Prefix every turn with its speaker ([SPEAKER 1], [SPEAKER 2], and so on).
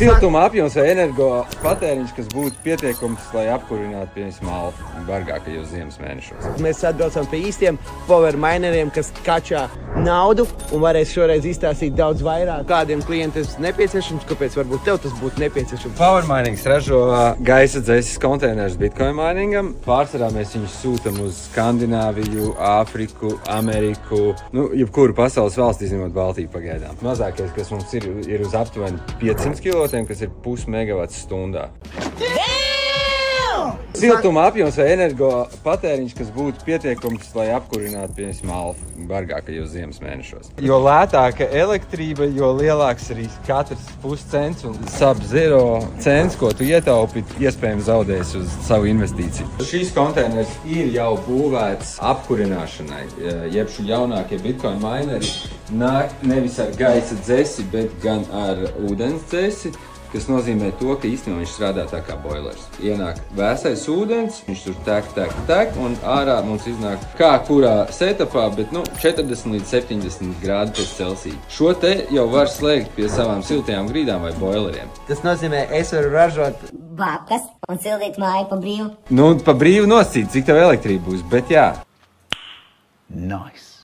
[SPEAKER 1] Siltuma apjoms vai energo patēriņš, kas būtu pietiekams, lai apkurinātu, piemēram, Alfu bargākajos ziemas mēnešos.
[SPEAKER 2] Mēs atbraucam pie īstiem power mineriem, kas kačā naudu un varēs šoreiz izstāstīt daudz vairāk. Kādiem klientiem tas nepieciešams, kāpēc varbūt tev tas būtu nepieciešams?
[SPEAKER 1] Power minings ražo gaisa dzēsis konteinerus Bitcoin miningam. Pārsvarā mēs viņus sūtam uz Skandināviju, Āfriku, Ameriku, jebkuru pasaules valsti izņemot Baltiju pagaidām. Mazākais, kas mums ir uz aptuveni 500 kW, kas ir 0,5 megawatts stundā. Siltuma apjoms vai energo patēriņš, kas būtu pietiekams, lai apkurinātu, piemēram, Alfu bargākajos ziemas mēnešos. Jo lētāka elektrība, jo lielāks arī katrs puscents un sub-zero cents, ko tu ietaupi, iespējams zaudēs uz savu investīciju. Šīs konteiners ir jau būvēts apkurināšanai, jeb šo jaunākie Bitcoin mineri nāk nevis ar gaisa dzesi, bet gan ar ūdens dzesi, kas nozīmē to, ka īstenībā viņš strādā tā kā boilers. Ienāk vēsais ūdens, viņš tur tek, un ārā mums iznāk kā kurā setupā, bet 40 līdz 70 grādi pēc Celsija. Šo te jau var slēgt pie savām siltajām grīdām vai boileriem.
[SPEAKER 2] Tas nozīmē, es varu ražot
[SPEAKER 3] babkas un sildīt māju pa brīvu.
[SPEAKER 1] Pa brīvu nosīt, cik tev elektrība būs, bet jā.
[SPEAKER 4] Nice.